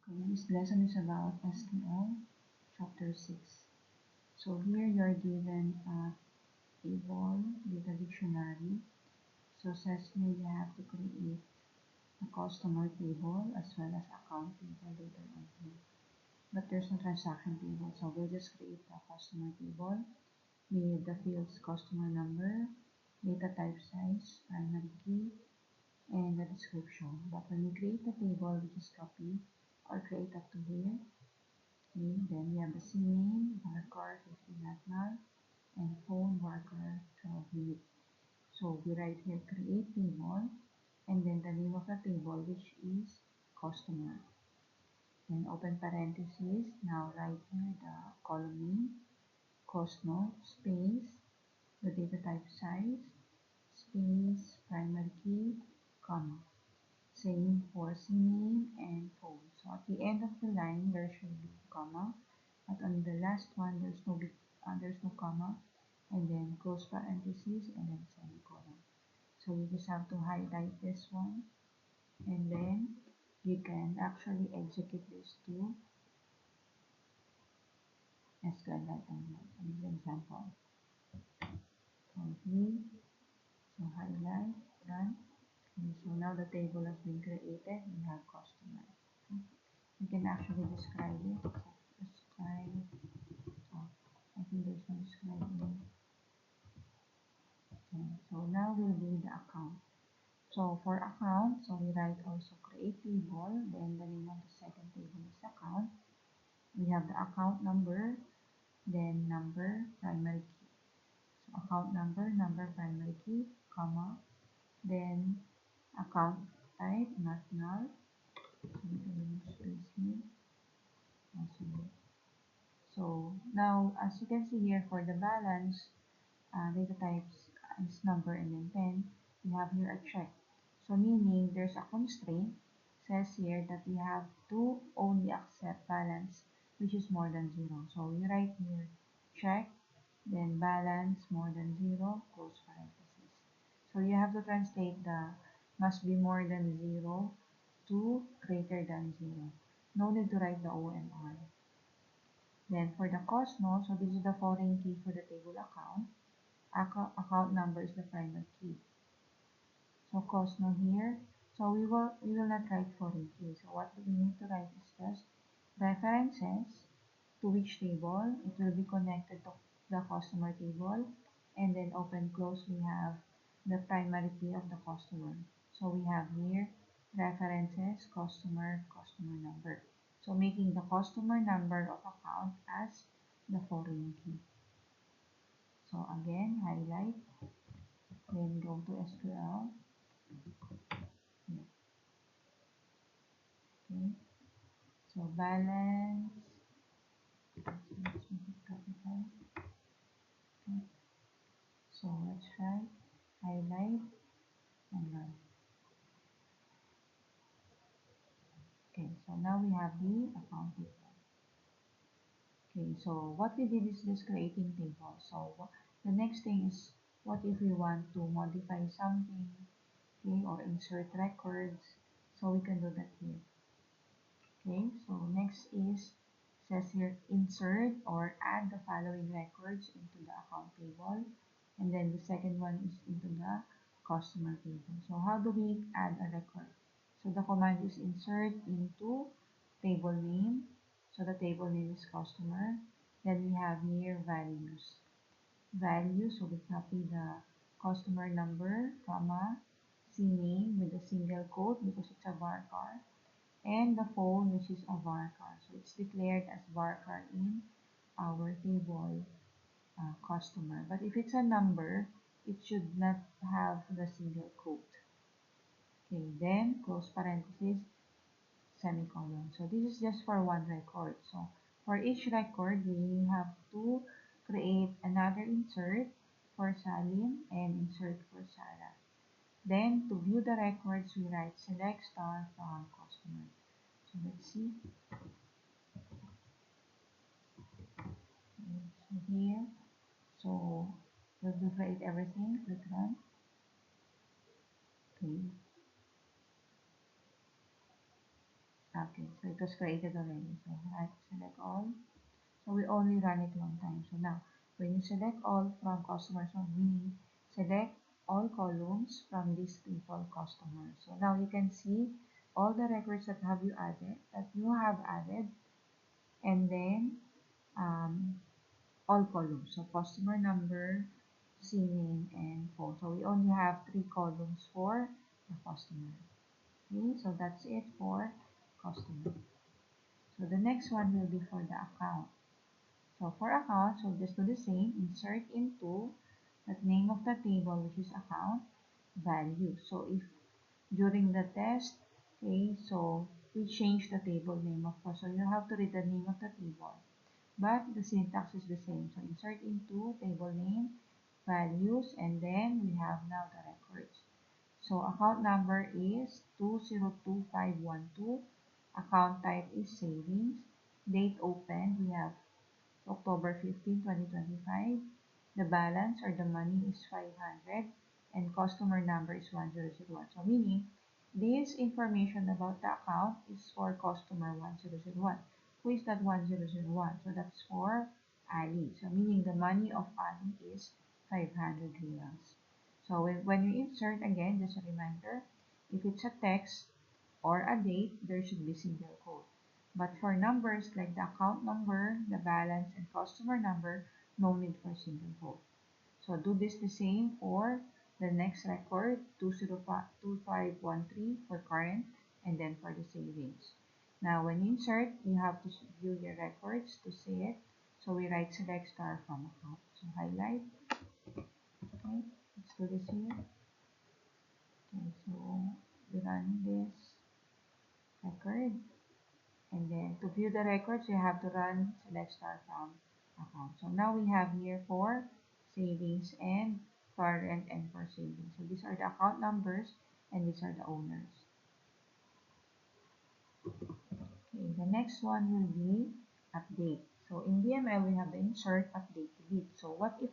Okay, this lesson is about SQL, Chapter 6. So here you are given a table with a dictionary. So says here you have to create a customer table as well as account table later on here. But there's no transaction table, so we'll just create the customer table with the fields customer number, data type size, primary key, and the description. But when we create the table, we just copy or create up to here. Okay, then we have the CNAME, varchar 15 null, and phone varchar 12 unit. So we write here create table, and then the name of the table, which is customer. Then open parentheses, now write here the column name, cost note, space, the data type size, space, primary key, comma. Same for CNAME and phone. So at the end of the line, there should be comma, but on the last one, there's no comma, and then close parentheses and then semicolon. So you just have to highlight this one, and then you can actually execute this to SQLite Online. An example. Complete. So highlight, run. Okay, so now the table has been created. We have customer. Okay. You can actually describe it. So describe. Oh, I think there's no describing. Okay, so now we'll do the account. So for account, so we write also create table, then the name of the second table is account. We have the account number, then number, primary key. So account number, number, primary key, comma, then account type, not null. So we can use space here. Also. So now, as you can see here for the balance, data types is number and then pen, we have here a check. So meaning there's a constraint, says here that we have to only accept balance which is more than 0. So we write here check, then balance more than 0, close parentheses. So you have to translate the must be more than 0 to greater than 0. No need to write the O and R. Then for the cost note, so this is the foreign key for the table account. Account number is the primary key. So cost note here. So we will not write foreign key. So what we need to write is just references to which table it will be connected to the customer table, and then open close we have the primary key of the customer. So we have here references customer number. So making the customer number of account as the foreign key. So again, highlight, then go to SQL. Okay. So balance. Let's make it capital. Okay. So let's try highlight and run. Okay. So now we have the account table. Okay. So what we did is just creating table. So the next thing is what if we want to modify something, okay, or insert records. So we can do that here. Okay, so next is says here insert or add the following records into the account table, and then the second one is into the customer table. So how do we add a record? So the command is insert into table name. So the table name is customer. Then we have here values. Values, so we copy the customer number, comma, CNAME with a single quote because it's a varchar, and the phone, which is a varchar. So it's declared as varchar in our table customer. But if it's a number, it should not have the single quote. Okay, then close parenthesis, semicolon. So this is just for one record. So for each record, we have to create another insert for Salim and insert for Sarah. Then to view the records, we write select star from customer. So let's see. So here, so we'll duplicate everything, click run. Okay. Okay, so it was created already. So right, select all. So we only run it one time. So now, when you select all from customers, so meaning select all columns from this table customer. So now you can see all the records that you have added, and then all columns. So customer number, CNAME, and phone. So we only have 3 columns for the customer. Okay, so that's it for customer. So the next one will be for the account. So for account, so just do the same, insert into the name of the table, which is account value. So if during the test, okay, so we change the table name, of course. So you have to read the name of the table, but the syntax is the same. So insert into table name, values, and then we have now the records. So account number is 202512. Account type is savings. Date open, we have October 15, 2025. The balance or the money is 500 and customer number is 1001. So meaning this information about the account is for customer 1001. Who is that 1001? So that's for Ali. So meaning the money of Ali is 500 riyals. So when you insert, again, just a reminder, if it's a text or a date, there should be single quote. But for numbers like the account number, the balance, and customer number, no need for single quote. So do this the same for the next record, 2052513 for current, and then for the savings. Now when you insert, you have to view your records to see it. So we write select star from account. So highlight. Okay, let's do this here. Okay, so we run this record. And then to view the records, you have to run select star from account. So now we have here for savings and current and for savings. So these are the account numbers and these are the owners. Okay, the next one will be update. So in DML, we have the insert, update, delete. So what if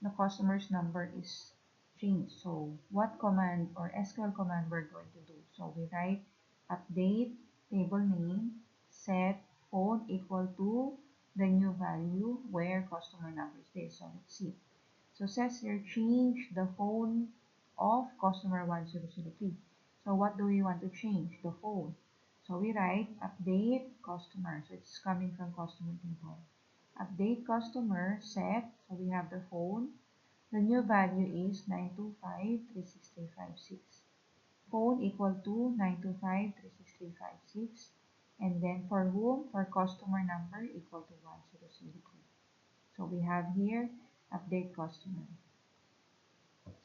the customer's number is changed? So what command or SQL command we're going to do? So we write update table name set phone equal to the new value where customer number is there. So let's see. So says here change the phone of customer 1003. So what do we want to change? The phone. So we write update customer. So it's coming from customer table. Update customer set. So we have the phone. The new value is 925.36356. Phone equal to 925.36356. And then for whom? For customer number equal to 1003. So we have here update customer.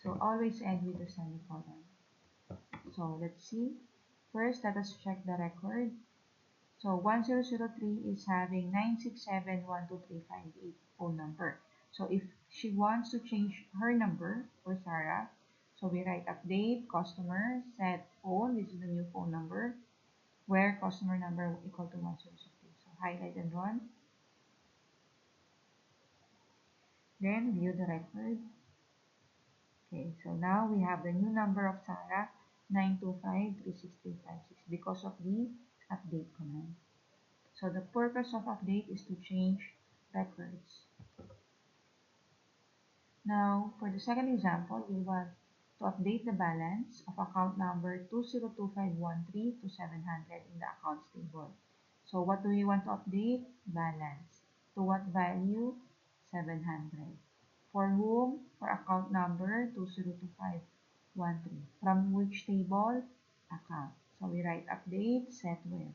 So always end with a semicolon. So let's see. First, let us check the record. So 1003 is having 9671238 phone number. So if she wants to change her number for Sarah, so we write update customer set phone. This is the new phone number where customer number equal to 1003. So highlight and run. Then view the record. Okay, so now we have the new number of Sarah, 925.36356 because of the update command. So the purpose of update is to change records. Now, for the second example, we want to update the balance of account number 2025132 to 700 in the accounts table. So what do we want to update? Balance. To what value? 700. For whom? For account number 202513. From which table? Account. So we write update, set with.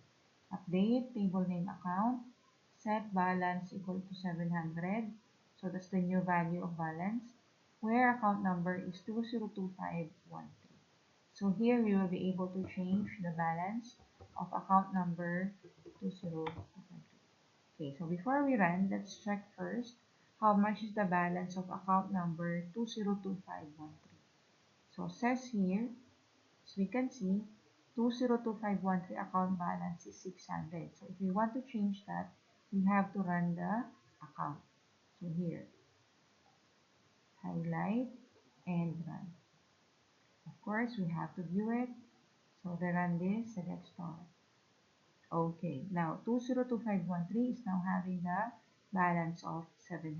Update, table name account, set balance equal to 700. So that's the new value of balance, where account number is 202513. So here we will be able to change the balance of account number 202513. Okay, so before we run, let's check first how much is the balance of account number 202513. So it says here, as we can see, 202513 account balance is 600. So if we want to change that, we have to run the account. So here, highlight and run. Of course, we have to view it. So to run this, select star. Okay, now 202513 is now having the balance of 700.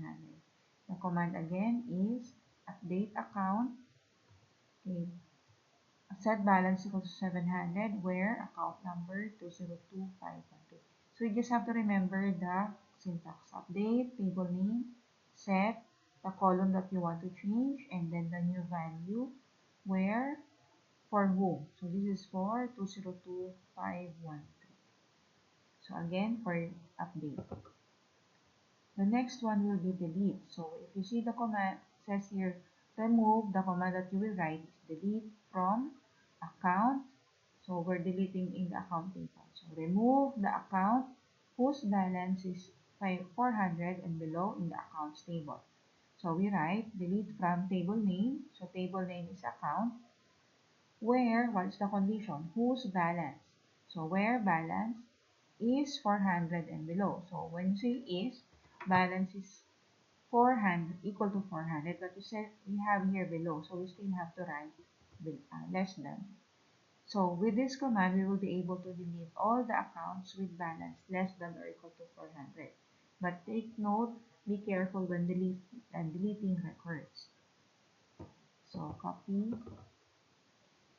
The command again is update account. Okay, set balance equals to 700 where account number 202512. So you just have to remember the syntax. Update, table name, set, the column that you want to change, and then the new value where for whom. So this is for 202513. So again, for update. The next one will be delete. So if you see the command says here, remove, the command that you will write is delete from account. So we're deleting in the account table. So remove the account whose balance is 400 and below in the accounts table. So we write delete from table name. So table name is account. Where, what is the condition? Whose balance? So where balance is 400 and below. So when you say is, balance is 400 equal to 400, but you said we have here below, so we still have to write less than. So with this command, we will be able to delete all the accounts with balance less than or equal to 400. But take note, be careful when deleting records. So copy.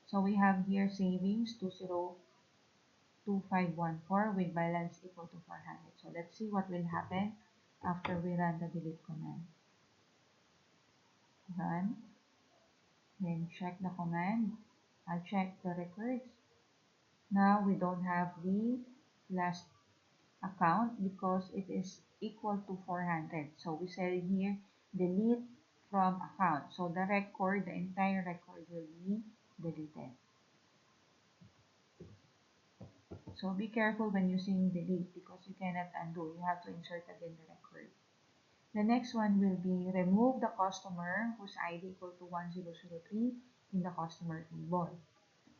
So we have here savings 202514 with balance equal to 400. So let's see what will happen after we run the delete command. Run. Then check the command. I'll check the records. Now we don't have the last account because it is equal to 400. So we said here delete from account. So the record, the entire record will be deleted. So be careful when using delete because you cannot undo. You have to insert again the record. The next one will be remove the customer whose ID equal to 1003 in the customer table.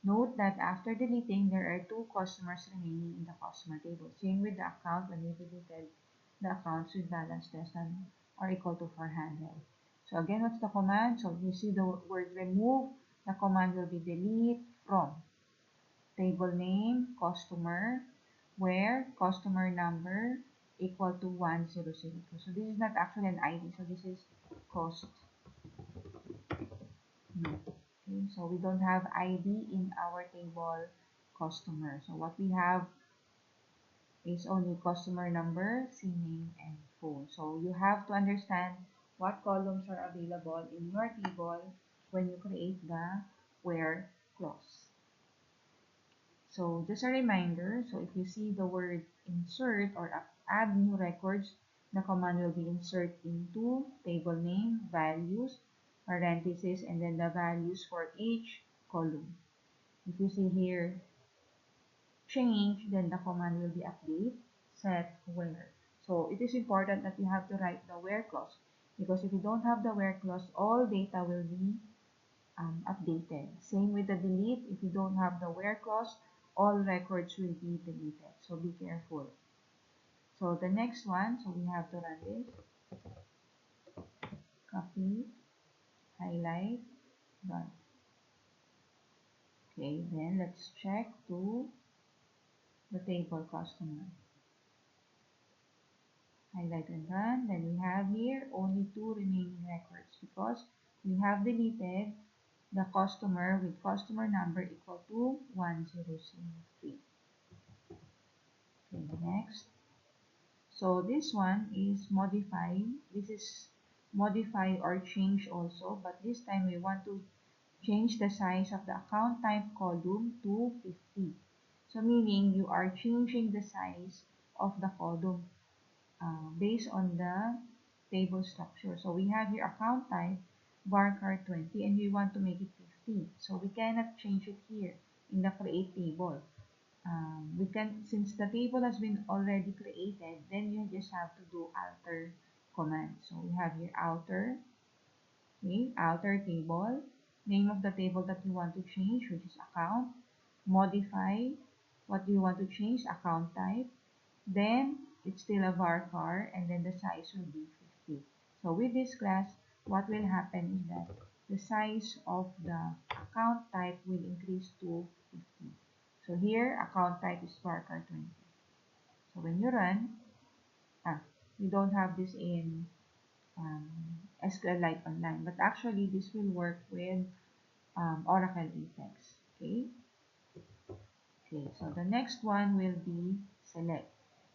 Note that after deleting, there are two customers remaining in the customer table. Same with the account when we deleted the accounts with balance less than or equal to 400. So again, what's the command? So you see the word remove. The command will be delete from table name, customer, where customer number equal to 1002. So this is not actually an ID. So this is cost. No. Okay, so we don't have ID in our table customer. So what we have is only customer number, CNAME, and phone. So you have to understand what columns are available in your table when you create the where clause. So just a reminder, so if you see the word insert or add new records, the command will be insert into table name, values, parentheses, and then the values for each column. If you see here change, then the command will be update, set, where. So it is important that you have to write the where clause because if you don't have the where clause, all data will be updated. Same with the delete. If you don't have the where clause, all records will be deleted. So be careful. So the next one, so we have to run this. Copy, highlight, run. Okay, then let's check to the table customer. Highlight and run. Then we have here only two remaining records because we have deleted the customer with customer number equal to 1003. Okay, next. So this one is modify. This is modify or change also, but this time we want to change the size of the account type column to 50. So meaning you are changing the size of the column based on the table structure. So we have here account type varchar 20 and we want to make it 50. So we cannot change it here in the create table. We can, since the table has been already created, then you just have to do alter command. So we have here alter, okay, alter table, name of the table that you want to change, which is account, modify, what do you want to change, account type, then it's still a varchar, and then the size will be 50. So with this class, what will happen is that the size of the account type will increase to 50. So here, account type is varchar 20. So when you run, you don't have this in SQLite Online, but actually this will work with Oracle Apex. Okay, so the next one will be select.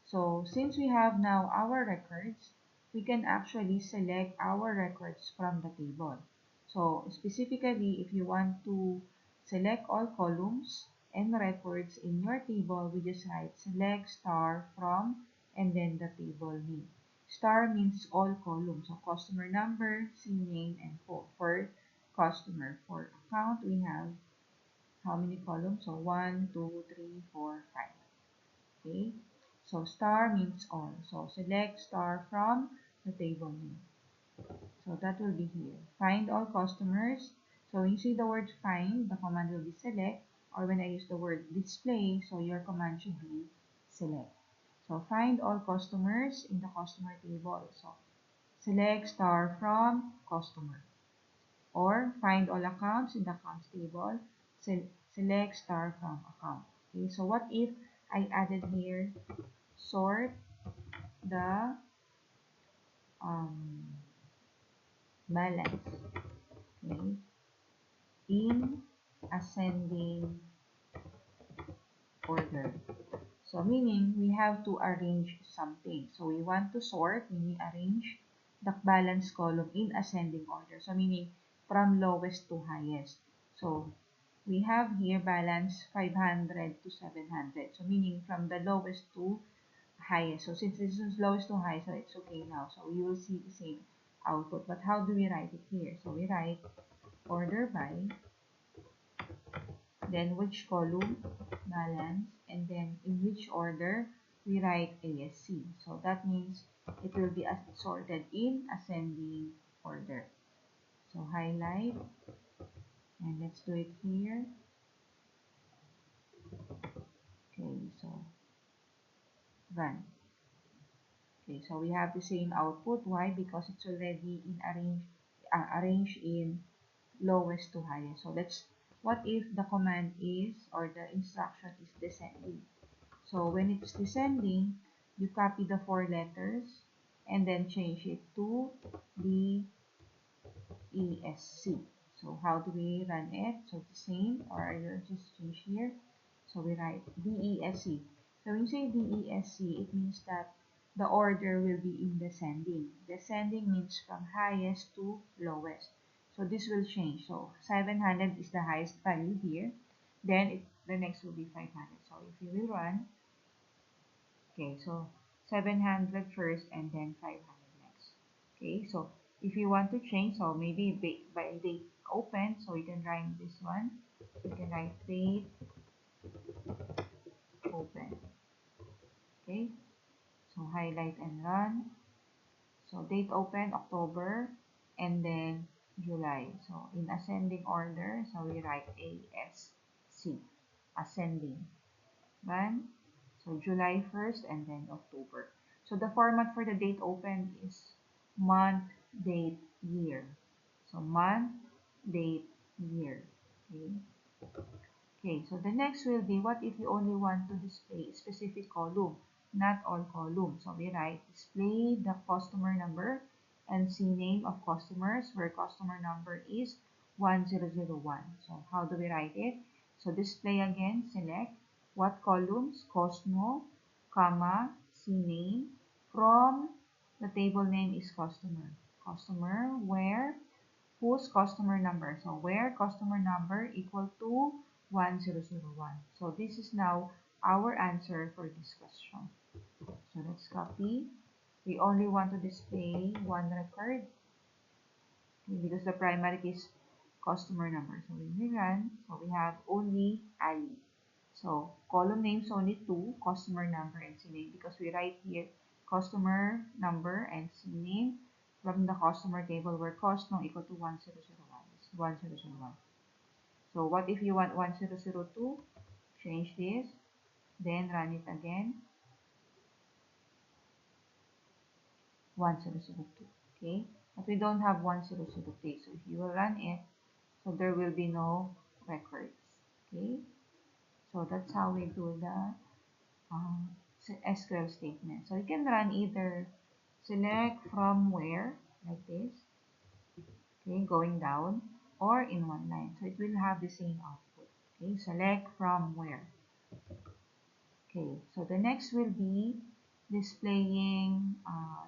So since we have now our records, we can actually select our records from the table. So specifically, if you want to select all columns and records in your table, we just write select star from and then the table name. Star means all columns, so customer number, CNAME, and for customer. For account, we have how many columns? So 1, 2, 3, 4, 5. Okay. So star means all. So select star from the table name. So that will be here. Find all customers. So when you see the word find, the command will be select. Or when I use the word display, so your command should be select. So find all customers in the customer table. So select star from customer. Or find all accounts in the accounts table, select star from account. Okay, so what if I added here sort the um, balance, okay, in ascending order. So meaning we have to arrange something. So we want to sort, meaning arrange the balance column in ascending order. So meaning from lowest to highest. So we have here balance 500 to 700. So meaning from the lowest to highest. So since this is lowest to high, so it's okay now. So you will see the same output. But how do we write it here? So we write order by, then which column, balance, and then in which order we write ASC. So that means it will be sorted in ascending order. So highlight, and let's do it here. Okay, so run. Okay, so we have the same output. Why? Because it's already in arranged in lowest to highest. So what if the command is, or the instruction is descending? So when it's descending, you copy the 4 letters and then change it to the ESC. So how do we run it? So the same, or I'll just change here. So we write DESC. So when you say DESC, it means that the order will be in descending. Descending means from highest to lowest. So this will change. So 700 is the highest value here. Then the next will be 500. So if you will run, okay, so 700 first and then 500 next. Okay, so if you want to change, so maybe by date open, so you can write this one. You can write date open. Okay, so highlight and run. So date open October and then July. So in ascending order, so we write ASC, ascending. Run. So July 1st and then October. So the format for the date open is month, date, year. So month, date, year. Okay. Okay, so the next will be, what if you only want to display a specific column, not all columns? So we write display the customer number and CNAME of customers where customer number is 1001. So how do we write it? So display again, select what columns, Cosmo, comma, CNAME from the table name is customer. Customer where whose customer number. So where customer number equal to 1001. So this is now our answer for this question. So let's copy. We only want to display one record because the primary is customer number. So when we run, so we have only Ali. So column names only two, customer number and CNAME, because we write here customer number and CNAME from the customer table where cost no equal to 1001. It's 1001. So what if you want 1002? Change this, then run it again, 1002. Okay, but we don't have 1003. So if you will run it, so there will be no records. Okay, so that's how we do the SQL statement. So you can run either select from where, like this, okay, going down, or in one line. So it will have the same output. Okay, select from where. Okay, so the next will be displaying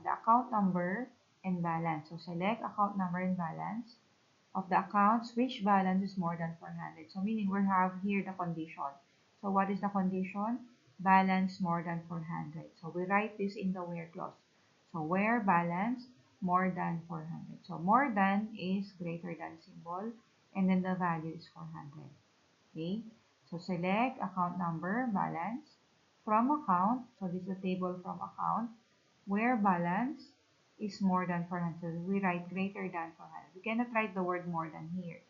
the account number and balance. So select account number and balance of the accounts which balance is more than 400. So meaning we have here the condition. So what is the condition? Balance more than 400. So we write this in the where clause. So where balance more than 400. So more than is greater than symbol and then the value is 400. Okay. So select account number, balance, from account. So this is a table from account where balance is more than 400. We write greater than 400. We cannot write the word more than here.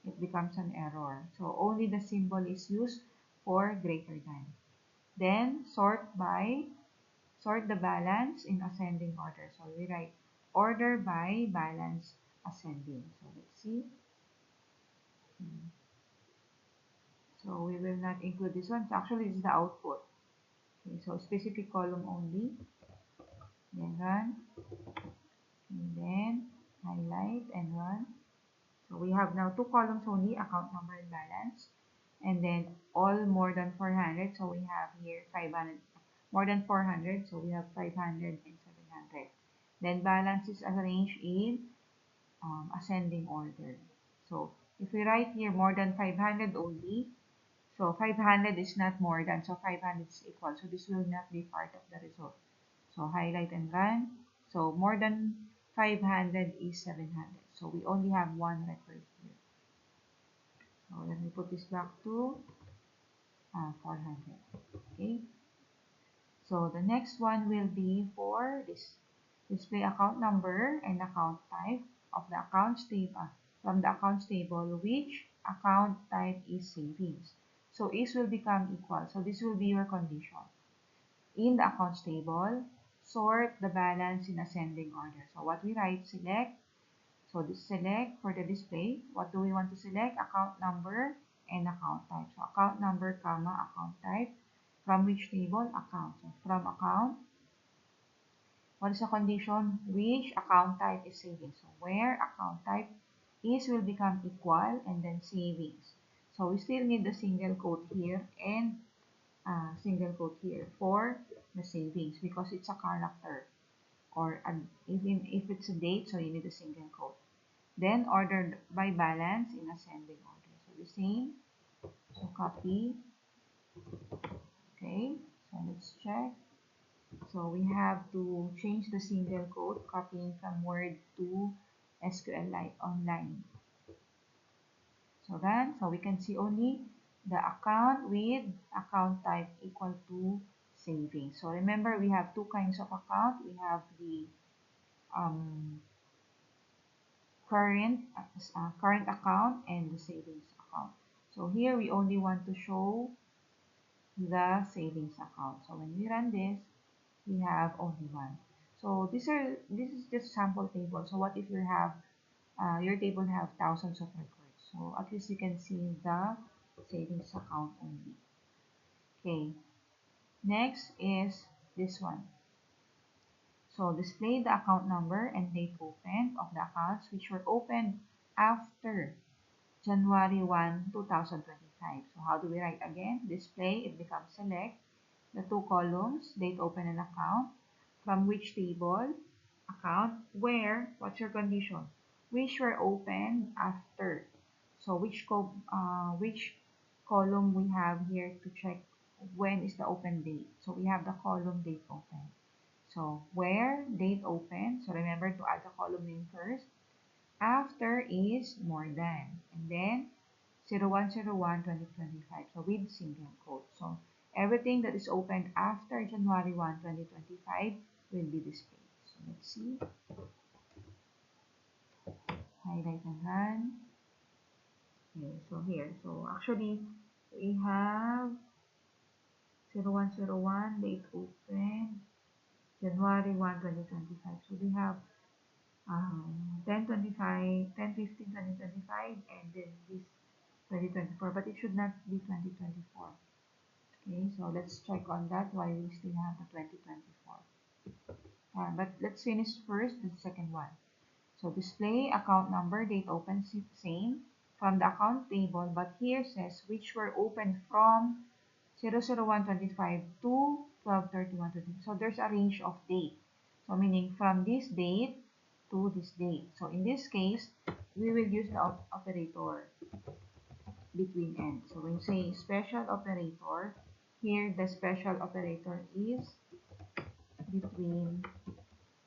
It becomes an error. So only the symbol is used for greater than. Then sort the balance in ascending order. So we write order by balance ascending. So let's see. So we will not include this one. So actually, this is the output. Okay, so specific column only. Then run. And then highlight and run. So we have now two columns only, account number and balance. And then all more than 400. So we have here 500, more than 400. So we have 500 and 700. Then balance is arranged in ascending order. So if we write here more than 500 only, so 500 is not more than, so 500 is equal. So this will not be part of the result. So highlight and run. So more than 500 is 700. So we only have one record here. So let me put this back to 400. Okay. So the next one will be for this display account number and account type of the accounts table from the accounts table, which account type is savings. So is will become equal. So this will be your condition. In the accounts table, sort the balance in ascending order. So what we write, select. So this select for the display. What do we want to select? Account number and account type. So account number, comma, account type. From which table? Account. So from account, what is the condition? Which account type is savings? So where account type is will become equal and then savings. So we still need the single quote here and single quote here for the savings because it's a character or even if it's a date, so you need a single quote. Then ordered by balance in ascending order. So the same. So copy. Okay. So let's check. So we have to change the single quote, copying from Word to SQLite Online. So then, so we can see only the account with account type equal to savings. So remember, we have two kinds of account. We have the um, current account and the savings account. So here we only want to show the savings account. So when we run this, we have only one. So this is just sample table. So what if you have your table have thousands of records? So at least you can see the savings account only. Okay. Next is this one. So display the account number and date opened of the accounts which were opened after January 1, 2025. So how do we write again? Display, it becomes select. The two columns, date open and account. From which table? Account. Where? What's your condition? Which were opened after. So which column we have here to check when is the open date. So we have the column date open. So where date open. So remember to add the column name first. After is more than. And then 01/01/2025. So with single quote. So everything that is opened after January 1, 2025 will be displayed. So let's see. Highlight and run. Okay, so here. So actually we have 01/01 date open January 1, 2025. So we have 10/25, 10/15/2025 and then this 2024, but it should not be 2024. Okay, so let's check on that while we still have the 2024. But let's finish first the second one. So display account number, date open, same from the account table, but here says which were opened from 00125 to 12/31. So there's a range of date. So meaning from this date to this date. So in this case, we will use the operator between and. So when you say special operator, here the special operator is between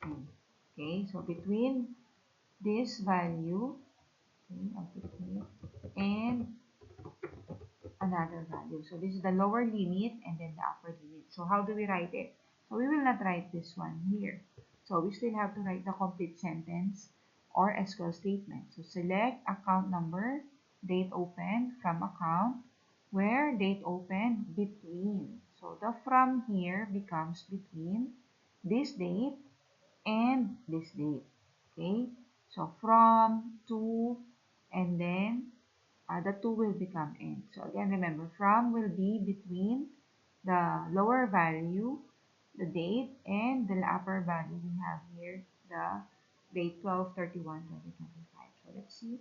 and. Okay, so between this value, okay, I'll put here, and another value. So this is the lower limit and then the upper limit. So how do we write it? So we will not write this one here. So we still have to write the complete sentence or SQL statement. So select account number, date open from account, where date open between. So the from here becomes between this date and this date. Okay, so from, to, and then the 2 will become n. So again, remember, from will be between the lower value, the date, and the upper value. We have here the date 12/31/2025. So let's see.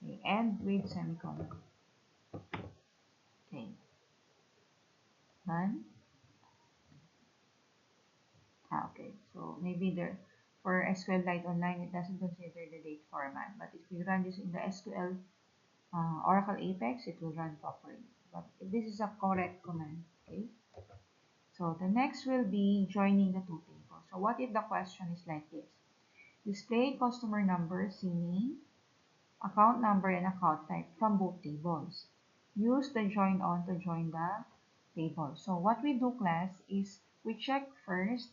Okay, end with semicolon. Okay, done. Okay, so maybe there for SQLite Online, it doesn't consider the date format. But if you run this in the SQL Oracle Apex, it will run properly. But this is a correct command. Okay. So the next will be joining the two tables. So what if the question is like this? Display customer number, CNAME, account number, and account type from both tables. Use the join on to join the table. So what we do, class, is we check first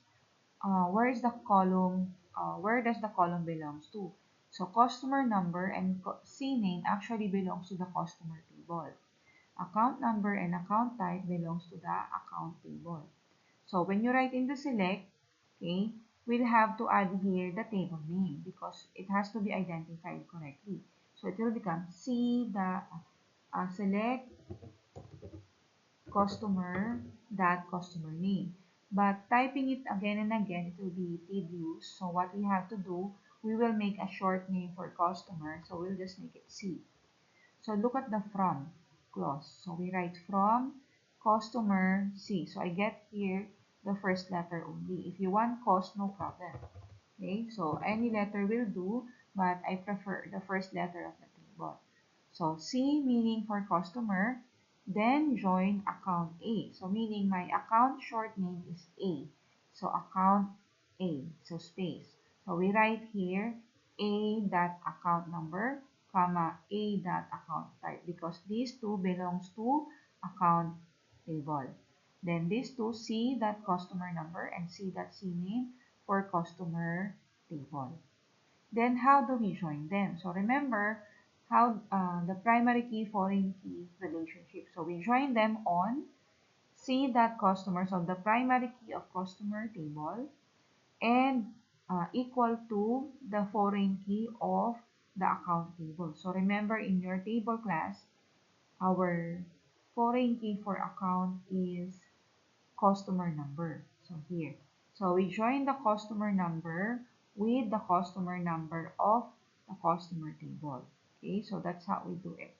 where is the column, where does the column belongs to. So customer number and CNAME actually belongs to the customer table. Account number and account type belongs to the account table. So when you write in the select, okay, we'll have to add here the table name because it has to be identified correctly. So it will become select customer customer name. But typing it again and again, it will be tedious. So what we have to do, we will make a short name for customer. So we'll just make it C. So look at the from clause. So we write from customer C. So I get here the first letter only. If you want cost, no problem. Okay, so any letter will do, but I prefer the first letter of the table. So C meaning for customer, then join account A. So meaning my account short name is A. So account A, so space. So we write here A dot account number, comma A dot account type because these two belongs to account table. Then these two C dot customer number and C dot CNAME for customer table. Then how do we join them? So remember how the primary key foreign key relationship. So we join them on C dot customer, so the primary key of customer table, and equal to the foreign key of the account table. So remember in your table class, our foreign key for account is customer number. So here. So we join the customer number with the customer number of the customer table. Okay, so that's how we do it.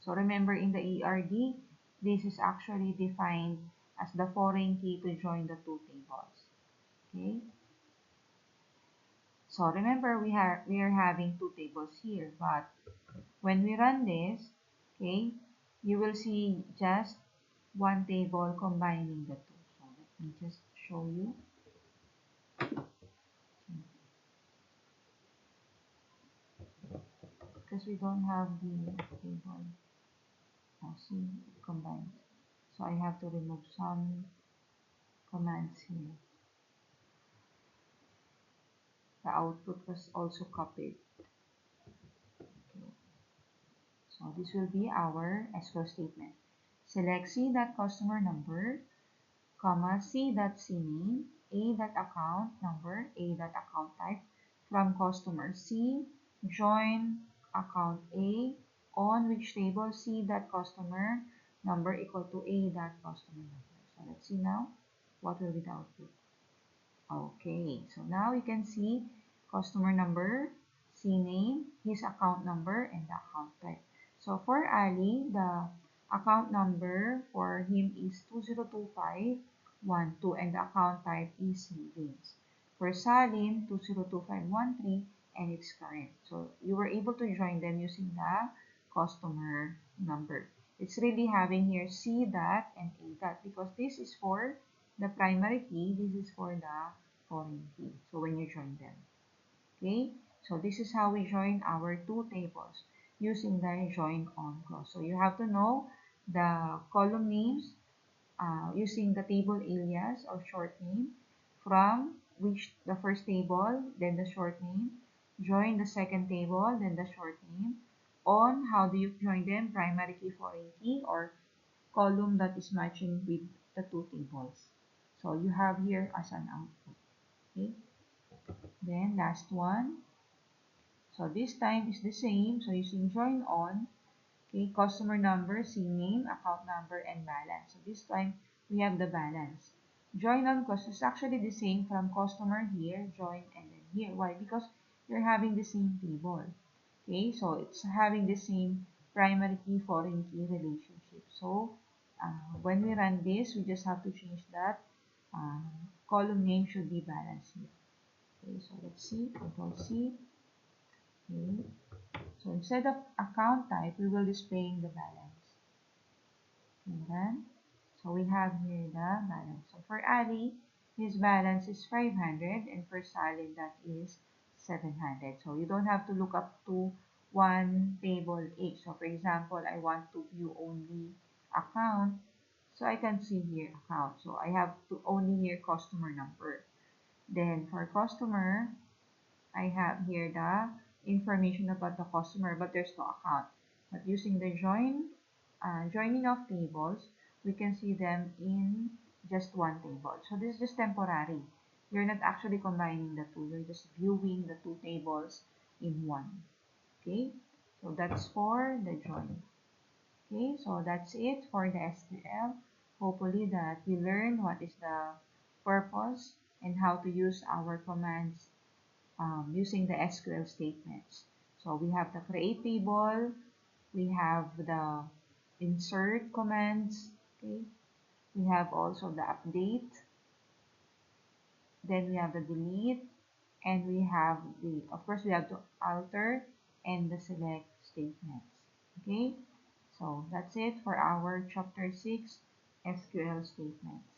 So remember in the ERD, this is actually defined as the foreign key to join the two tables. Okay. So remember we are having two tables here, but when we run this, okay, you will see just one table combining the two. So let me just show you. Because we don't have the table. See, it combines. So I have to remove some commands here. The output was also copied. Okay. So this will be our SQL statement. Select C.customer number, comma C.CNAME, A.account number, A.account type from customer C, join account A on which table C.customer number equal to A dot customer number. So let's see now what will be the output. Okay, so now you can see customer number, CNAME, his account number, and the account type. So for Ali, the account number for him is 202512 and the account type is savings. For Salim, 202513 and it's current. So you were able to join them using the customer number. It's really having here C dot and A dot because this is for the primary key, this is for the foreign key. So when you join them, okay? So this is how we join our two tables using the join on clause. So you have to know the column names using the table alias or short name from which the first table, then the short name, join the second table, then the short name. On how do you join them? Primary key, foreign key, or column that is matching with the two tables. So you have here as an output. Okay. Then last one. So this time is the same. So using join on, okay, customer number, CNAME, account number, and balance. So this time we have the balance. Join on cost is actually the same from customer here, join, and then here. Why? Because you're having the same table. Okay, so it's having the same primary key, foreign key relationship. So when we run this, we just have to change that column name should be balanced here. Okay, so let's see, Control C. Okay, so instead of account type, we will display the balance. And then, so we have here the balance. So for Ali, his balance is 500 and for Salim, that is 700. So you don't have to look up to one table each. So for example, I want to view only account. So I can see here account. So I have to only here customer number. Then for customer, I have here the information about the customer, but there's no account. But using the joining of tables, we can see them in just one table. So this is just temporary. You're not actually combining the two. You're just viewing the two tables in one. Okay, so that's for the join. Okay, so that's it for the SQL. Hopefully that you learn what is the purpose and how to use our commands using the SQL statements. So we have the create table, we have the insert commands, okay? We have also the update, then we have the delete, and we have the, of course, we have the alter and the select statements, okay? So that's it for our chapter 6 SQL statements.